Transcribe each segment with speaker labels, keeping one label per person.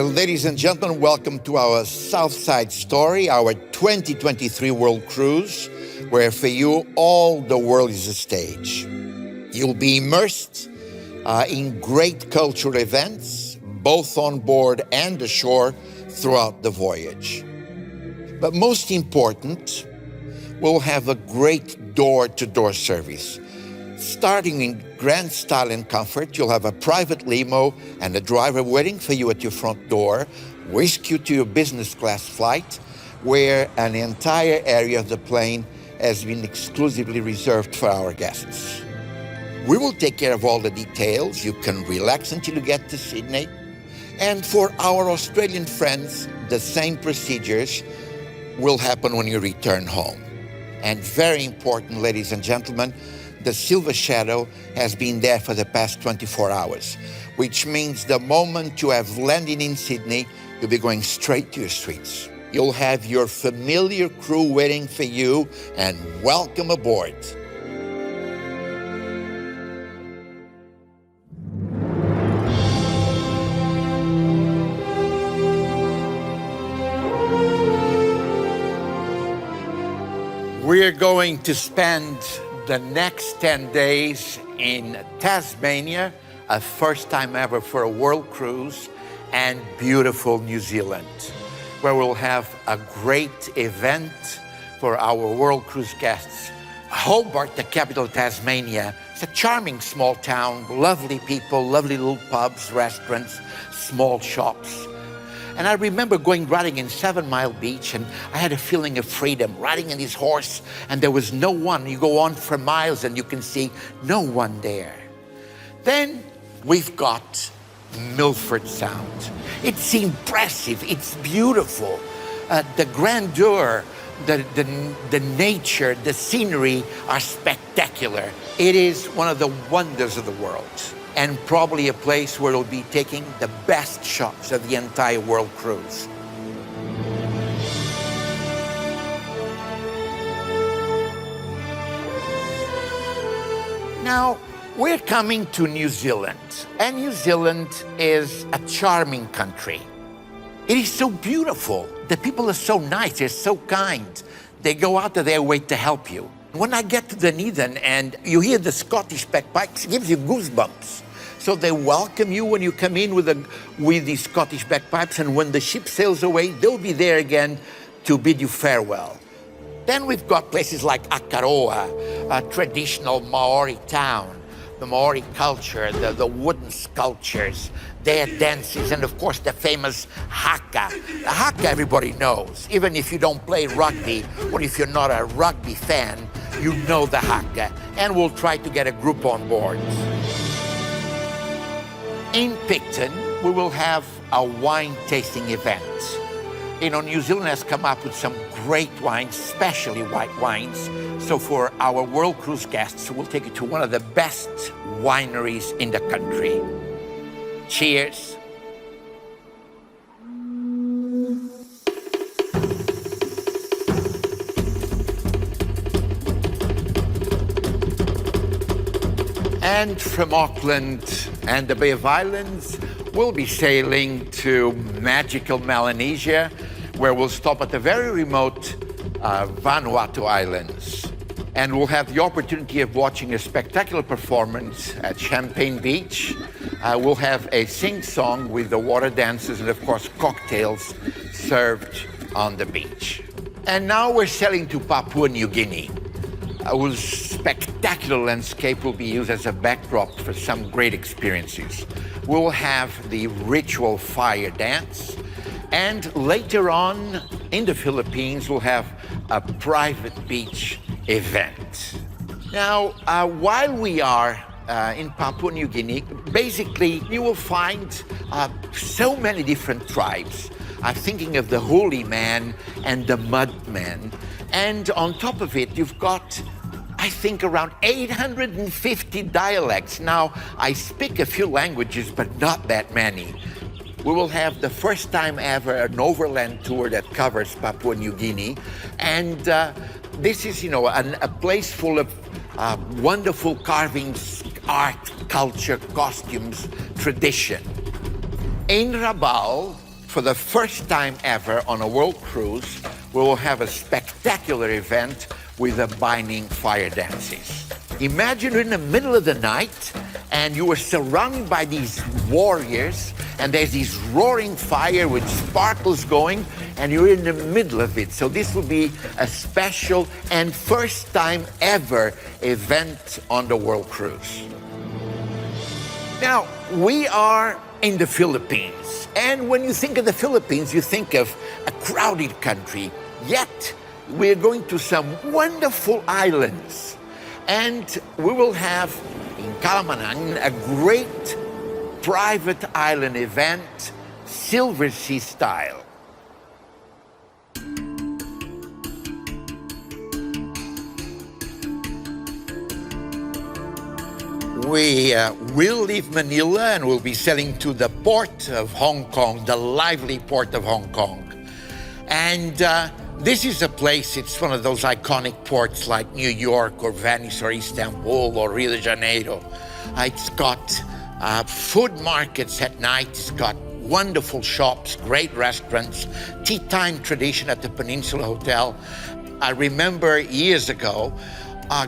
Speaker 1: Ladies and gentlemen, welcome to our Southside Story, our 2023 World Cruise, where for you, all the world is a stage. You'll be immersed in great cultural events, both on board and ashore, throughout the voyage. But most important, we'll have a great door-to-door service. Starting in grand style and comfort, you'll have a private limo and a driver waiting for you at your front door, whisk you to your business class flight, where an entire area of the plane has been exclusively reserved for our guests. We will take care of all the details. You can relax until you get to Sydney. And for our Australian friends, the same procedures will happen when you return home. And very important, ladies and gentlemen, the Silver Shadow has been there for the past 24 hours, which means the moment you have landed in Sydney, you'll be going straight to your suites. You'll have your familiar crew waiting for you, and welcome aboard. We're going to spend the next 10 days in Tasmania, a first time ever for a world cruise, and beautiful New Zealand, where we'll have a great event for our world cruise guests. Hobart, the capital of Tasmania, is a charming small town, lovely people, lovely little pubs, restaurants, small shops. And I remember riding in 7 Mile Beach, and I had a feeling of freedom, riding on this horse, and there was no one. You go on for miles and you can see no one there. Then we've got Milford Sound. It's impressive, it's beautiful. The grandeur, the nature, the scenery are spectacular. It is one of the wonders of the world, and probably a place where we'll be taking the best shots of the entire world cruise. Now, we're coming to New Zealand, and New Zealand is a charming country. It is so beautiful. The people are so nice, they're so kind. They go out of their way to help you. When I get to Dunedin and you hear the Scottish bagpipes, it gives you goosebumps. So they welcome you when you come in with the Scottish bagpipes, and when the ship sails away, they'll be there again to bid you farewell. Then we've got places like Akaroa, a traditional Maori town, the Maori culture, the wooden sculptures, their dances, and of course the famous haka. The haka everybody knows. Even if you don't play rugby, or if you're not a rugby fan, you know the haka. And we'll try to get a group on board. In Picton, we will have a wine tasting event. New Zealand has come up with some great wines, especially white wines. So for our world cruise guests, we'll take you to one of the best wineries in the country. Cheers. And from Auckland and the Bay of Islands, we'll be sailing to magical Melanesia, where we'll stop at the very remote Vanuatu Islands. And we'll have the opportunity of watching a spectacular performance at Champagne Beach. We'll have a sing-song with the water dances and, of course, cocktails served on the beach. And now we're sailing to Papua New Guinea, whose spectacular landscape will be used as a backdrop for some great experiences. We'll have the ritual fire dance, and later on in the Philippines, we'll have a private beach event. Now, while we are in Papua New Guinea, basically you will find so many different tribes. I'm thinking of the Holy Man and the Mud Man. And on top of it, you've got, I think, around 850 dialects. Now, I speak a few languages, but not that many. We will have the first time ever an overland tour that covers Papua New Guinea. And this is, a place full of wonderful carvings, art, culture, costumes, tradition. In Rabaul, for the first time ever on a world cruise, we will have a spectacular event with the binding fire dances. Imagine you're in the middle of the night and you are surrounded by these warriors, and there's this roaring fire with sparkles going, and you're in the middle of it. So this will be a special and first time ever event on the world cruise. Now, we are in the Philippines, and when you think of the Philippines, you think of a crowded country, yet we're going to some wonderful islands. And we will have in Calamanan a great private island event, Silversea style. We will leave Manila and we'll be sailing to the port of Hong Kong, the lively port of Hong Kong. And this is a place, it's one of those iconic ports like New York or Venice or Istanbul or Rio de Janeiro. It's got food markets at night, it's got wonderful shops, great restaurants, tea time tradition at the Peninsula Hotel. I remember years ago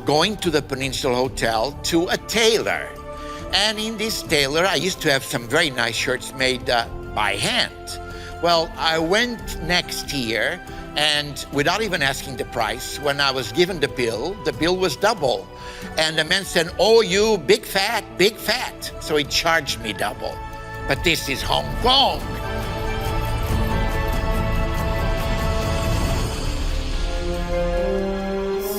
Speaker 1: going to the Peninsula Hotel to a tailor. And in this tailor, I used to have some very nice shirts made by hand. Well, I went next year, and without even asking the price, when I was given the bill was double. And the man said, "Oh, you big fat, big fat." So he charged me double. But this is Hong Kong.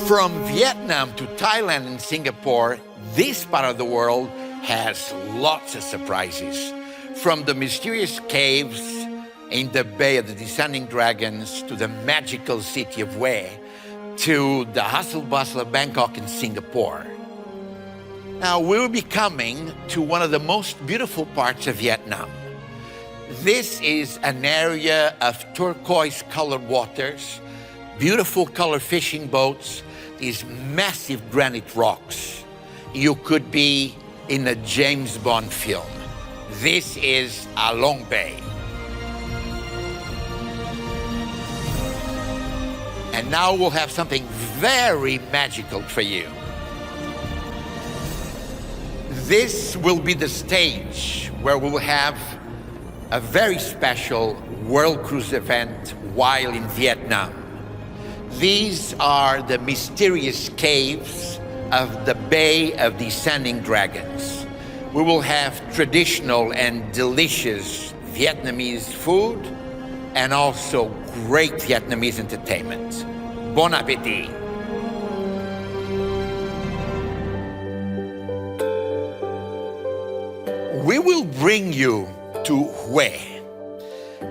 Speaker 1: From Vietnam to Thailand and Singapore, this part of the world has lots of surprises. From the mysterious caves in the Bay of the Descending Dragons to the magical city of Hue to the hustle bustle of Bangkok and Singapore. Now we'll be coming to one of the most beautiful parts of Vietnam. This is an area of turquoise colored waters, beautiful colored fishing boats, these massive granite rocks. You could be in a James Bond film. This is A Long Bay. And now we'll have something very magical for you. This will be the stage where we'll have a very special world cruise event while in Vietnam. These are the mysterious caves of the Bay of Descending Dragons. We will have traditional and delicious Vietnamese food and also great Vietnamese entertainment. Bon appétit! We will bring you to Hue,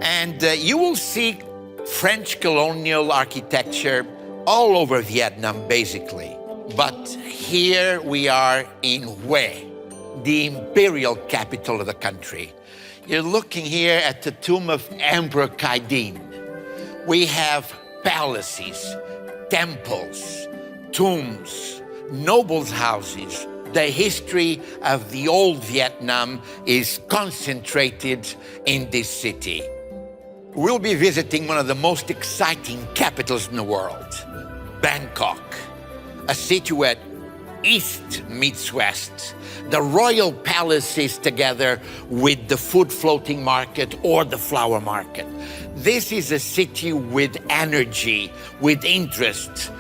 Speaker 1: and you will see French colonial architecture all over Vietnam, basically. But here we are in Hue, the imperial capital of the country. You're looking here at the tomb of Emperor Khai Dinh. We have palaces, temples, tombs, nobles' houses. The history of the old Vietnam is concentrated in this city. We'll be visiting one of the most exciting capitals in the world, Bangkok, a city where East meets West. The royal palace is together with the food floating market or the flower market. This is a city with energy, with interest,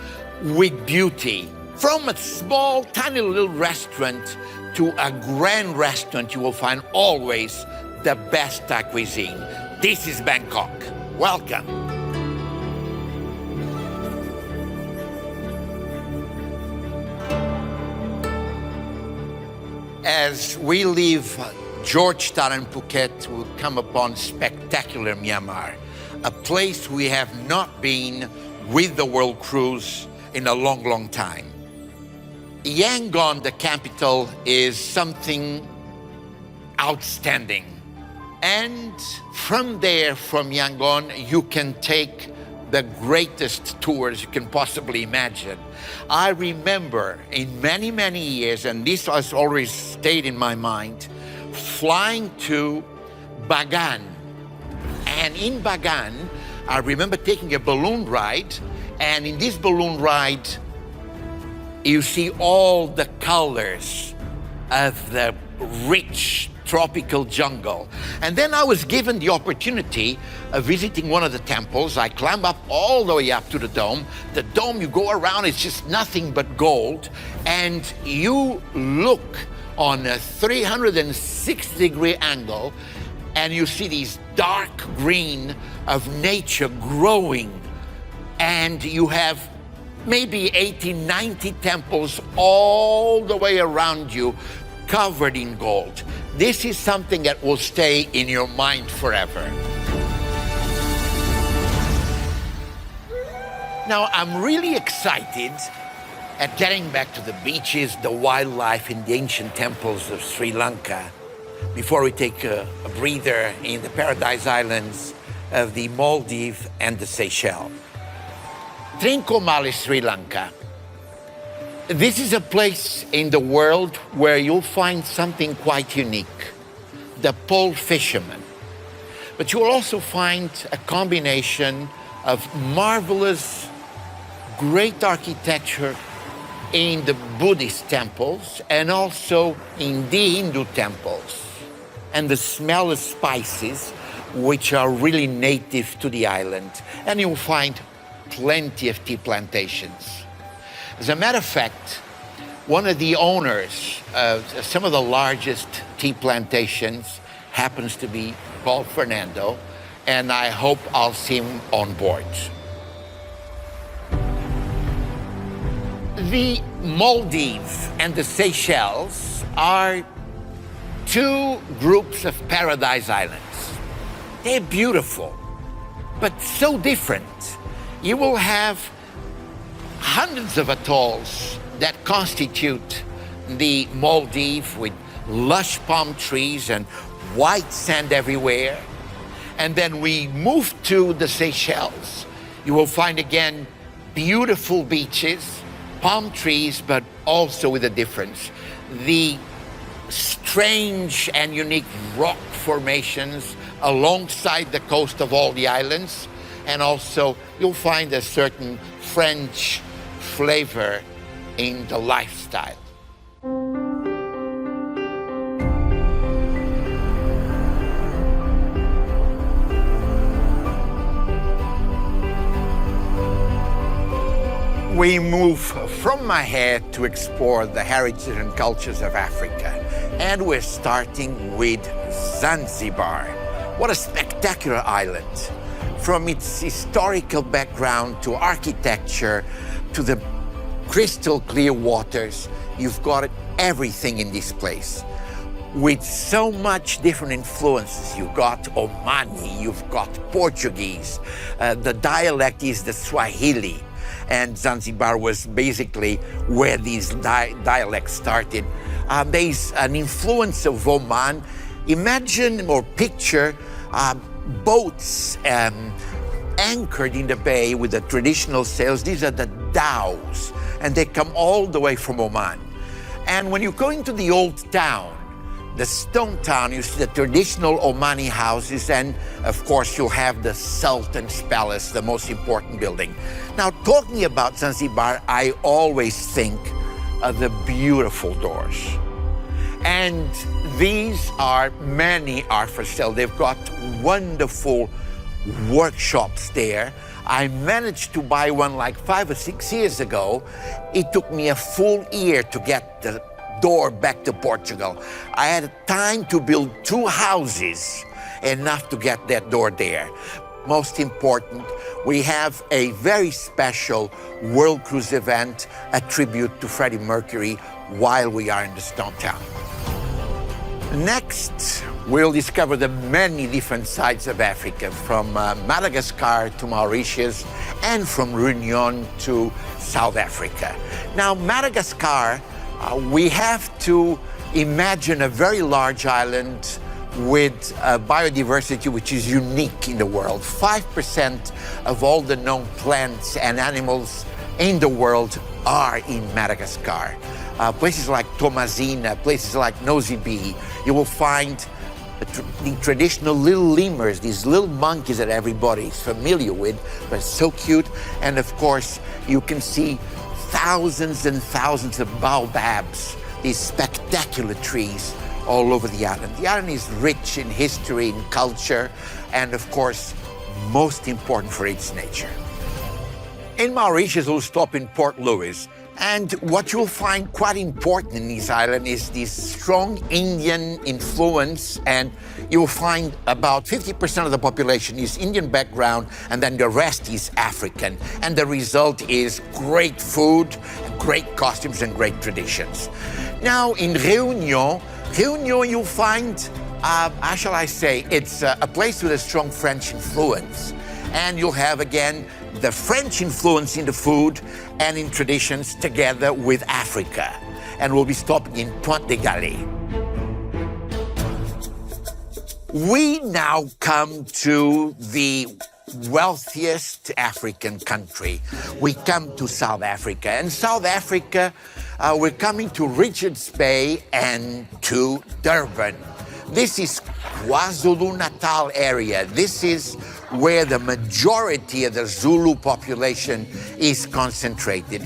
Speaker 1: with beauty. From a small, tiny little restaurant to a grand restaurant, you will find always the best Thai cuisine. This is Bangkok. Welcome. As we leave Georgetown and Phuket, we'll come upon spectacular Myanmar, a place we have not been with the world cruise in a long, long time. Yangon, the capital, is something outstanding. And from there, from Yangon, you can take the greatest tours you can possibly imagine. I remember in many, many years, and this has always stayed in my mind, flying to Bagan And in Bagan, I remember taking a balloon ride, and in this balloon ride, you see all the colors of the rich tropical jungle. And then I was given the opportunity of visiting one of the temples. I climbed up all the way up to the dome. The dome, you go around, it's just nothing but gold. And you look on a 360-degree angle, and you see these dark green of nature growing. And you have maybe 80, 90 temples all the way around you, covered in gold. This is something that will stay in your mind forever. Now, I'm really excited at getting back to the beaches, the wildlife, and the ancient temples of Sri Lanka before we take a breather in the Paradise Islands of the Maldives and the Seychelles. Trincomalee, Sri Lanka. This is a place in the world where you'll find something quite unique, the pole fishermen. But you'll also find a combination of marvelous, great architecture in the Buddhist temples and also in the Hindu temples. And the smell of spices, which are really native to the island. And you'll find plenty of tea plantations. As a matter of fact, one of the owners of some of the largest tea plantations happens to be Paul Fernando, and I hope I'll see him on board. The Maldives and the Seychelles are two groups of paradise islands. They're beautiful, but so different. You will have hundreds of atolls that constitute the Maldives with lush palm trees and white sand everywhere. And then we move to the Seychelles. You will find again beautiful beaches, palm trees, but also with a difference. The strange and unique rock formations alongside the coast of all the islands. And also you'll find a certain French flavor in the lifestyle. We move from Mahé to explore the heritage and cultures of Africa. And we're starting with Zanzibar. What a spectacular island. From its historical background to architecture to the crystal clear waters, you've got everything in this place. With so much different influences, you've got Omani, you've got Portuguese, the dialect is the Swahili, and Zanzibar was basically where these dialects started. There's an influence of Oman. Imagine or picture boats anchored in the bay with the traditional sails. These are the dhows, and they come all the way from Oman. And when you go into the old town, the stone town, you see the traditional Omani houses, and of course you'll have the Sultan's Palace, the most important building. Now, talking about Zanzibar, I always think of the beautiful doors. And many are for sale. They've got wonderful workshops there. I managed to buy one like 5 or 6 years ago. It took me a full year to get the door back to Portugal. I had time to build 2 houses, enough to get that door there. Most important, we have a very special World Cruise event, a tribute to Freddie Mercury while we are in the stone town. Next, we'll discover the many different sides of Africa, from Madagascar to Mauritius, and from Réunion to South Africa. Now, Madagascar, we have to imagine a very large island with biodiversity which is unique in the world. 5% of all the known plants and animals in the world are in Madagascar. Places like Tomazina, places like Nosy Be, you will find the traditional little lemurs, these little monkeys that everybody's familiar with, but so cute. And of course, you can see thousands and thousands of baobabs, these spectacular trees all over the island. The island is rich in history and culture, and of course, most important for its nature. In Mauritius, we'll stop in Port Louis. And what you'll find quite important in this island is this strong Indian influence, and you'll find about 50% of the population is Indian background, and then the rest is African. And the result is great food, great costumes, and great traditions. Now, in Réunion you'll find, how shall I say, it's a place with a strong French influence. And you'll have, again, the French influence in the food and in traditions together with Africa. And we'll be stopping in Pointe de Galle. We now come to the wealthiest African country. We come to South Africa. And South Africa, we're coming to Richards Bay and to Durban. This is KwaZulu-Natal area. This is where the majority of the Zulu population is concentrated.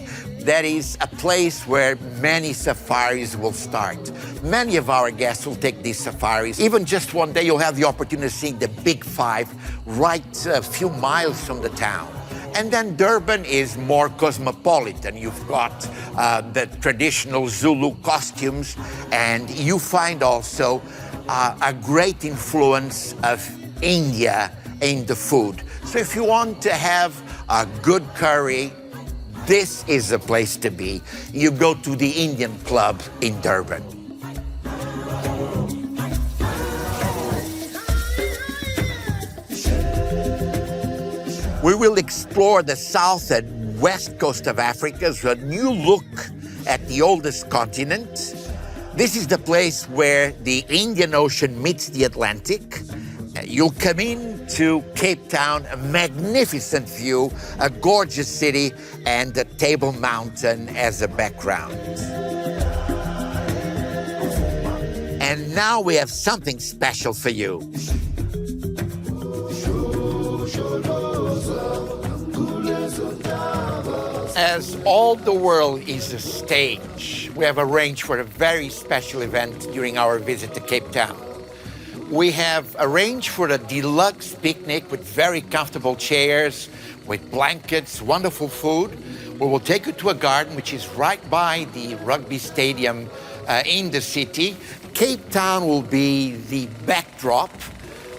Speaker 1: That is a place where many safaris will start. Many of our guests will take these safaris. Even just one day, you'll have the opportunity to see the Big Five right a few miles from the town. And then Durban is more cosmopolitan. You've got the traditional Zulu costumes, and you find also a great influence of India in the food. So if you want to have a good curry, this is the place to be. You go to the Indian club in Durban. We will explore the south and west coast of Africa, so a new look at the oldest continent. This is the place where the Indian Ocean meets the Atlantic. You'll come in to Cape Town, a magnificent view, a gorgeous city, and the Table Mountain as a background. And now we have something special for you. As all the world is a stage, we have arranged for a very special event during our visit to Cape Town. We have arranged for a deluxe picnic with very comfortable chairs, with blankets, wonderful food. We will take you to a garden which is right by the rugby stadium in the city. Cape Town will be the backdrop.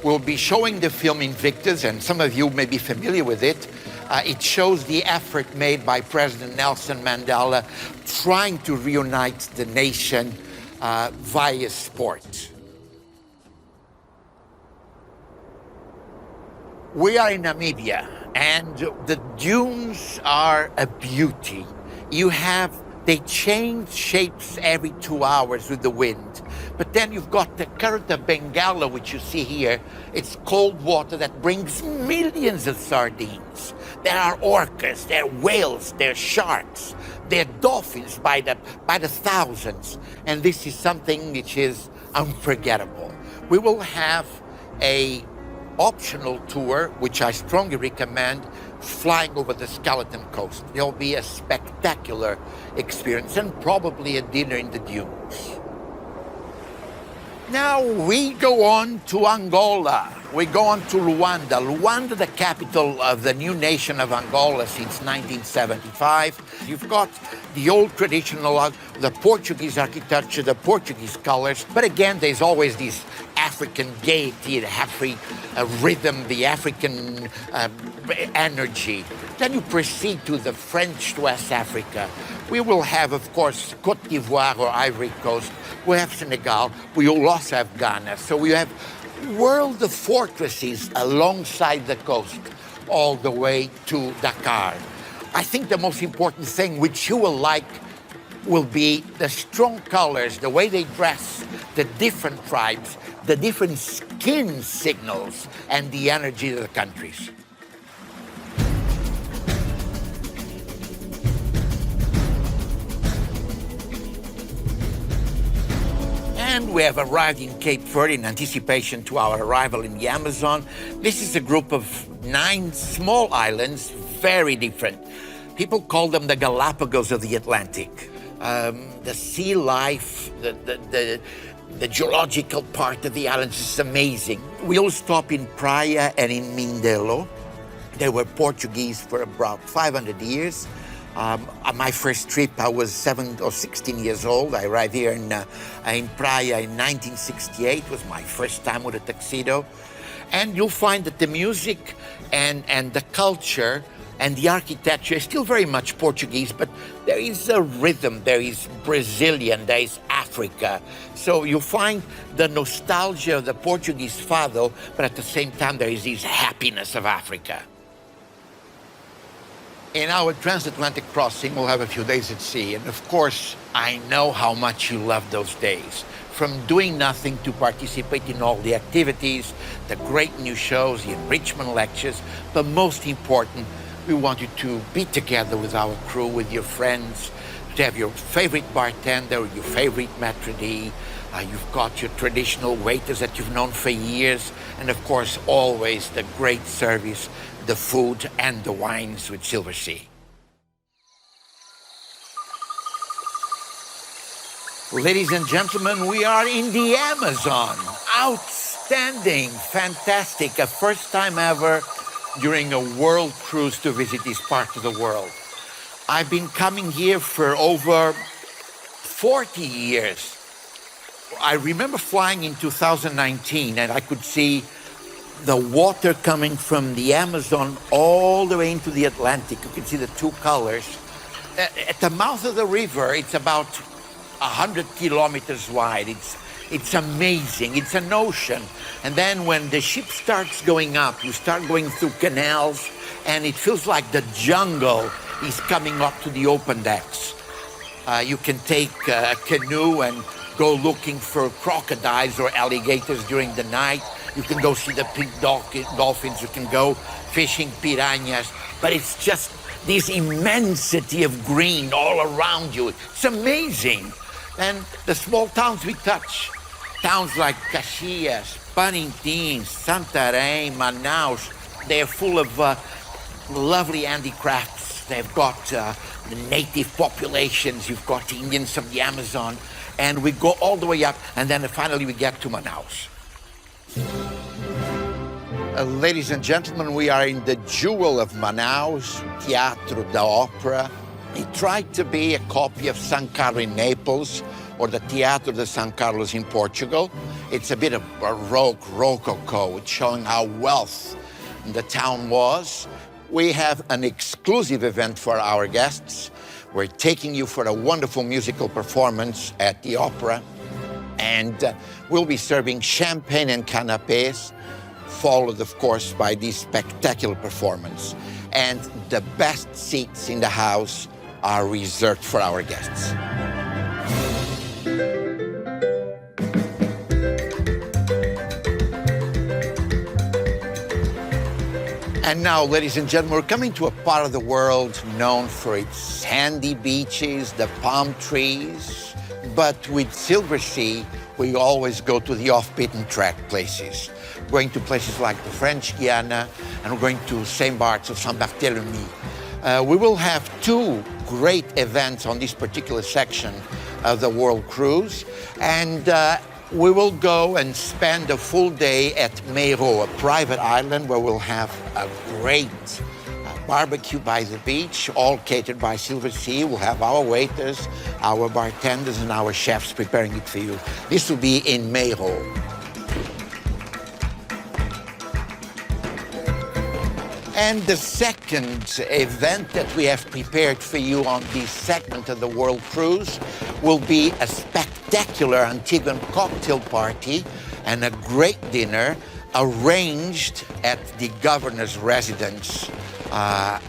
Speaker 1: We'll be showing the film Invictus, and some of you may be familiar with it. It shows the effort made by President Nelson Mandela trying to reunite the nation via sport. We are in Namibia, and the dunes are a beauty. They change shapes every 2 hours with the wind. But then you've got the current of Bengala, which you see here. It's cold water that brings millions of sardines. There are orcas, there are whales, there are sharks, there are dolphins by the thousands. And this is something which is unforgettable. We will have a optional tour, which I strongly recommend, flying over the Skeleton Coast. There'll be a spectacular experience and probably a dinner in the dunes. Now we go on to Angola. We go on to Luanda. Luanda, the capital of the new nation of Angola since 1975. You've got the old traditional, the Portuguese architecture, the Portuguese colors. But again, there's always this African gaiety, the African rhythm, the African energy. Then you proceed to the French West Africa. We will have, of course, Côte d'Ivoire or Ivory Coast. We have Senegal. We will also have Ghana. So we have world of fortresses alongside the coast all the way to Dakar. I think the most important thing which you will like will be the strong colors, the way they dress, the different tribes, the different skin signals, and the energy of the countries. And we have arrived in Cape Verde in anticipation to our arrival in the Amazon. This is a group of 9 small islands, very different. People call them the Galapagos of the Atlantic. The sea life, the geological part of the islands is amazing. We all stop in Praia and in Mindelo. They were Portuguese for about 500 years. On my first trip, I was 7 or 16 years old. I arrived here in Praia in 1968. It was my first time with a tuxedo. And you'll find that the music and the culture and the architecture is still very much Portuguese, but there is a rhythm, there is Brazilian, there is Africa. So you find the nostalgia of the Portuguese fado, but at the same time there is this happiness of Africa. In our transatlantic crossing, we'll have a few days at sea, and of course, I know how much you love those days. From doing nothing to participate in all the activities, the great new shows, the enrichment lectures, but most important, we want you to be together with our crew, with your friends, to have your favorite bartender, your favorite maitre d'. You've got your traditional waiters that you've known for years, and of course, always the great service, the food and the wines with Silversea. Ladies and gentlemen, we are in the Amazon. Outstanding, fantastic, a first time ever during a world cruise to visit this part of the world. I've been coming here for over 40 years. I remember flying in 2019 and I could see the water coming from the Amazon all the way into the Atlantic. You can see the 2 colors. At the mouth of the river, it's about 100 kilometers wide. It's amazing. It's an ocean. And then when the ship starts going up, you start going through canals, and it feels like the jungle is coming up to the open decks. You can take a canoe and go looking for crocodiles or alligators during the night. You can go see the pink dolphins. You can go fishing piranhas. But it's just this immensity of green all around you. It's amazing. And the small towns we touch, towns like Caxias, Parintins, Santarém, Manaus, they're full of lovely handicrafts. They've got the native populations. You've got Indians of the Amazon. And we go all the way up, and then finally we get to Manaus. Ladies and gentlemen, we are in the jewel of Manaus, Teatro da Ópera. It tried to be a copy of San Carlo in Naples or the Teatro de San Carlos in Portugal. It's a bit of Baroque, Rococo. It's showing how wealthy the town was. We have an exclusive event for our guests. We're taking you for a wonderful musical performance at the opera. And we'll be serving champagne and canapés, followed, of course, by this spectacular performance. And the best seats in the house are reserved for our guests. And now, ladies and gentlemen, we're coming to a part of the world known for its sandy beaches, the palm trees. But with Silversea, we always go to the off-beaten track places. Going to places like the French Guiana, and we're going to St. Bart's of Saint-Barthélemy. We will have 2 great events on this particular section of the World Cruise, and we will go and spend a full day at Meiro, a private island where we'll have a great barbecue by the beach, all catered by Silversea. We'll have our waiters, our bartenders, and our chefs preparing it for you. This will be in Meiro. And the second event that we have prepared for you on this segment of the World Cruise will be a spectacular Antiguan cocktail party and a great dinner arranged at the governor's residence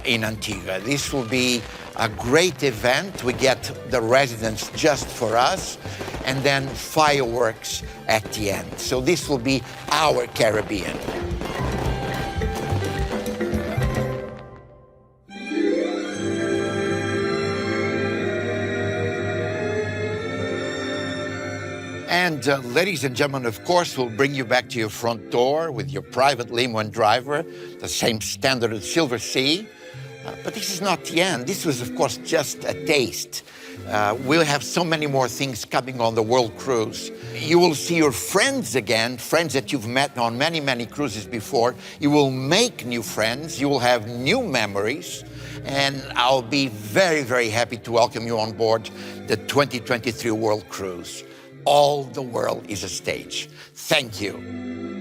Speaker 1: in Antigua. This will be a great event. We get the residence just for us, and then fireworks at the end. So this will be our Caribbean. And ladies and gentlemen, of course, we'll bring you back to your front door with your private limo and driver, the same standard as Silversea. But this is not the end. This was, of course, just a taste. We'll have so many more things coming on the World Cruise. You will see your friends again, friends that you've met on many, many cruises before. You will make new friends. You will have new memories. And I'll be very, very happy to welcome you on board the 2023 World Cruise. All the world is a stage. Thank you.